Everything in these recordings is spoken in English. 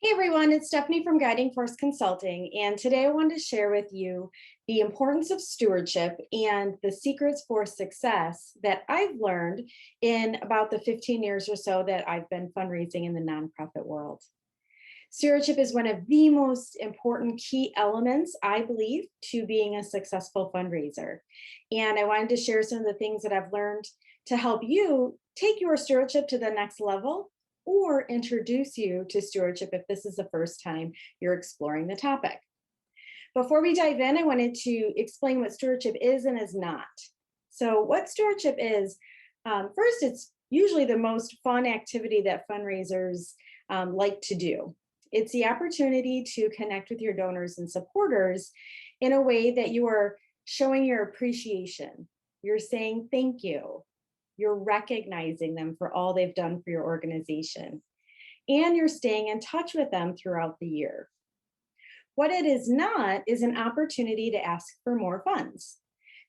Hey everyone, it's Stephanie from Guiding Force Consulting, and today I wanted to share with you the importance of stewardship and the secrets for success that I've learned in about the 15 years or so that I've been fundraising in the nonprofit world. Stewardship is one of the most important key elements, I believe, to being a successful fundraiser. And I wanted to share some of the things that I've learned to help you take your stewardship to the next level or introduce you to stewardship if this is the first time you're exploring the topic. Before we dive in, I wanted to explain what stewardship is and is not. So, what stewardship is, first, it's usually the most fun activity that fundraisers like to do. It's the opportunity to connect with your donors and supporters in a way that you are showing your appreciation. You're saying thank you. You're recognizing them for all they've done for your organization. And you're staying in touch with them throughout the year. What it is not is an opportunity to ask for more funds.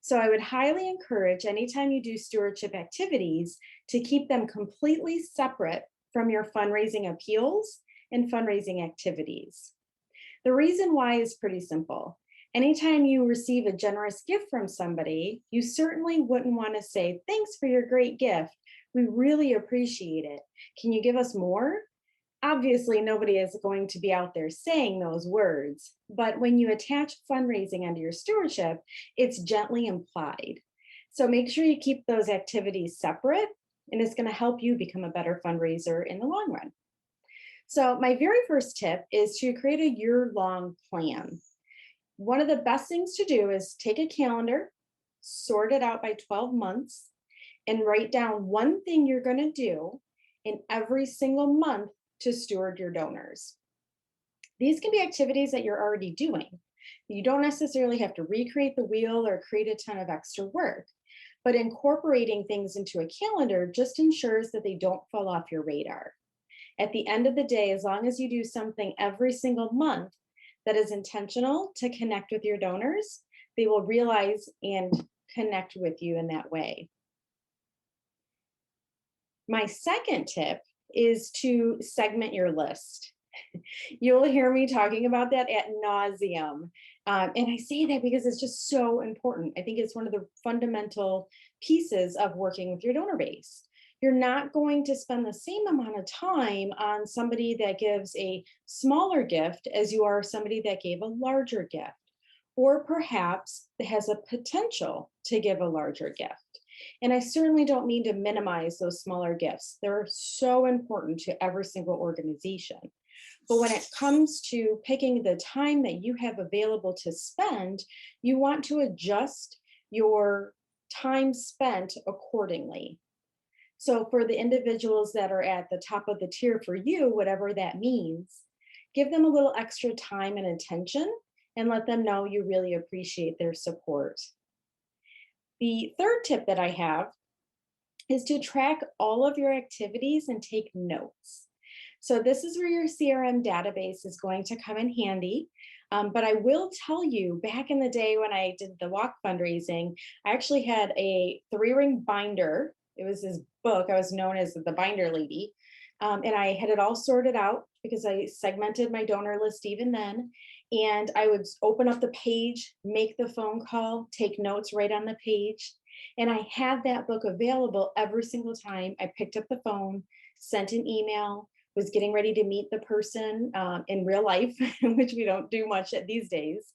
So I would highly encourage anytime you do stewardship activities to keep them completely separate from your fundraising appeals and fundraising activities. The reason why is pretty simple. Anytime you receive a generous gift from somebody, you certainly wouldn't want to say, "Thanks for your great gift. We really appreciate it. Can you give us more?" Obviously, nobody is going to be out there saying those words, but when you attach fundraising under your stewardship, it's gently implied. So make sure you keep those activities separate, and it's going to help you become a better fundraiser in the long run. So, my very first tip is to create a year-long plan. One of the best things to do is take a calendar, sort it out by 12 months, and write down one thing you're going to do in every single month to steward your donors. These can be activities that you're already doing. You don't necessarily have to recreate the wheel or create a ton of extra work, but incorporating things into a calendar just ensures that they don't fall off your radar. At the end of the day, as long as you do something every single month that is intentional to connect with your donors, they will realize and connect with you in that way. My second tip is to segment your list. You'll hear me talking about that ad nauseum. And I say that because it's just so important. I think it's one of the fundamental pieces of working with your donor base. You're not going to spend the same amount of time on somebody that gives a smaller gift as you are somebody that gave a larger gift, or perhaps has a potential to give a larger gift. And I certainly don't mean to minimize those smaller gifts. They're so important to every single organization. But when it comes to picking the time that you have available to spend, you want to adjust your time spent accordingly. So for the individuals that are at the top of the tier for you, whatever that means, give them a little extra time and attention and let them know you really appreciate their support. The third tip that I have is to track all of your activities and take notes. So this is where your CRM database is going to come in handy. But I will tell you, back in the day when I did the walk fundraising, I actually had a 3-ring binder. It was this book. I was known as the binder lady. And I had it all sorted out because I segmented my donor list even then. And I would open up the page, make the phone call, take notes right on the page. And I had that book available every single time I picked up the phone, sent an email, was getting ready to meet the person in real life, which we don't do much at these days,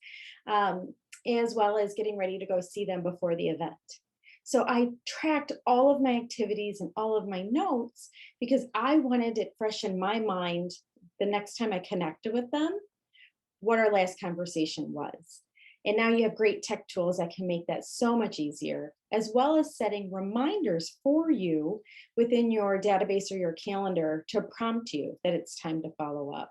as well as getting ready to go see them before the event. So I tracked all of my activities and all of my notes because I wanted it fresh in my mind the next time I connected with them, what our last conversation was. And now you have great tech tools that can make that so much easier, as well as setting reminders for you within your database or your calendar to prompt you that it's time to follow up.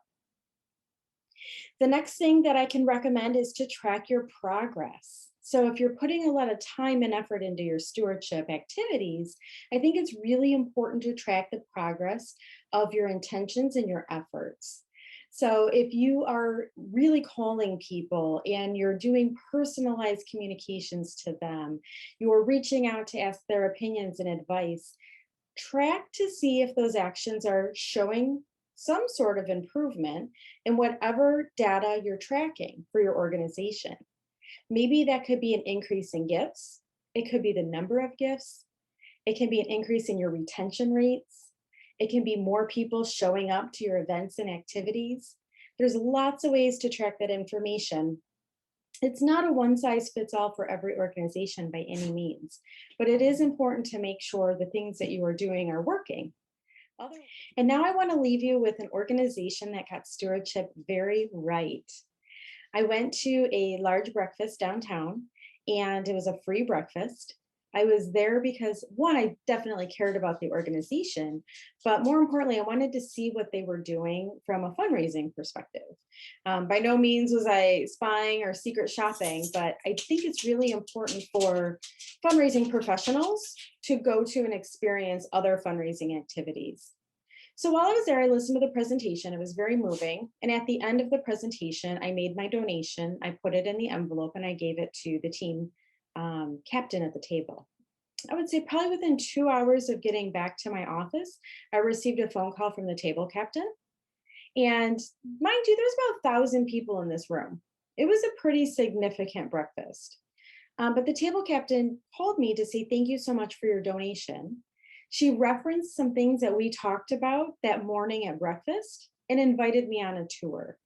The next thing that I can recommend is to track your progress. So if you're putting a lot of time and effort into your stewardship activities, I think it's really important to track the progress of your intentions and your efforts. So if you are really calling people and you're doing personalized communications to them, you're reaching out to ask their opinions and advice, track to see if those actions are showing some sort of improvement in whatever data you're tracking for your organization. Maybe that could be an increase in gifts. It could be the number of gifts. It can be an increase in your retention rates. It can be more people showing up to your events and activities. There's lots of ways to track that information. It's not a one size fits all for every organization by any means, but it is important to make sure the things that you are doing are working. And now I want to leave you with an organization that got stewardship very right. I went to a large breakfast downtown and it was a free breakfast. I was there because one, I definitely cared about the organization, but more importantly, I wanted to see what they were doing from a fundraising perspective. By no means was I spying or secret shopping, but I think it's really important for fundraising professionals to go to and experience other fundraising activities. So while I was there, I listened to the presentation. It was very moving. And at the end of the presentation, I made my donation. I put it in the envelope and I gave it to the team captain at the table. I would say probably within 2 hours of getting back to my office, I received a phone call from the table captain. And mind you, there's about 1,000 people in this room. It was a pretty significant breakfast. But the table captain called me to say, thank you so much for your donation. She referenced some things that we talked about that morning at breakfast and invited me on a tour.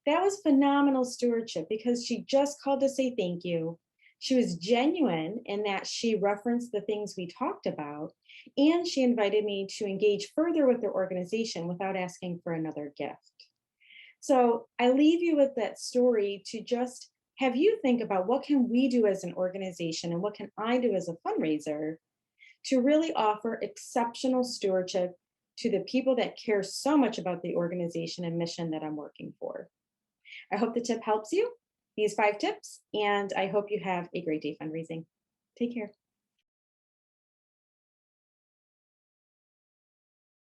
That was phenomenal stewardship because she just called to say thank you. She was genuine in that she referenced the things we talked about, and she invited me to engage further with their organization without asking for another gift. So I leave you with that story to just have you think about what can we do as an organization and what can I do as a fundraiser to really offer exceptional stewardship to the people that care so much about the organization and mission that I'm working for. I hope the tip helps you, these 5 tips, and I hope you have a great day fundraising. Take care.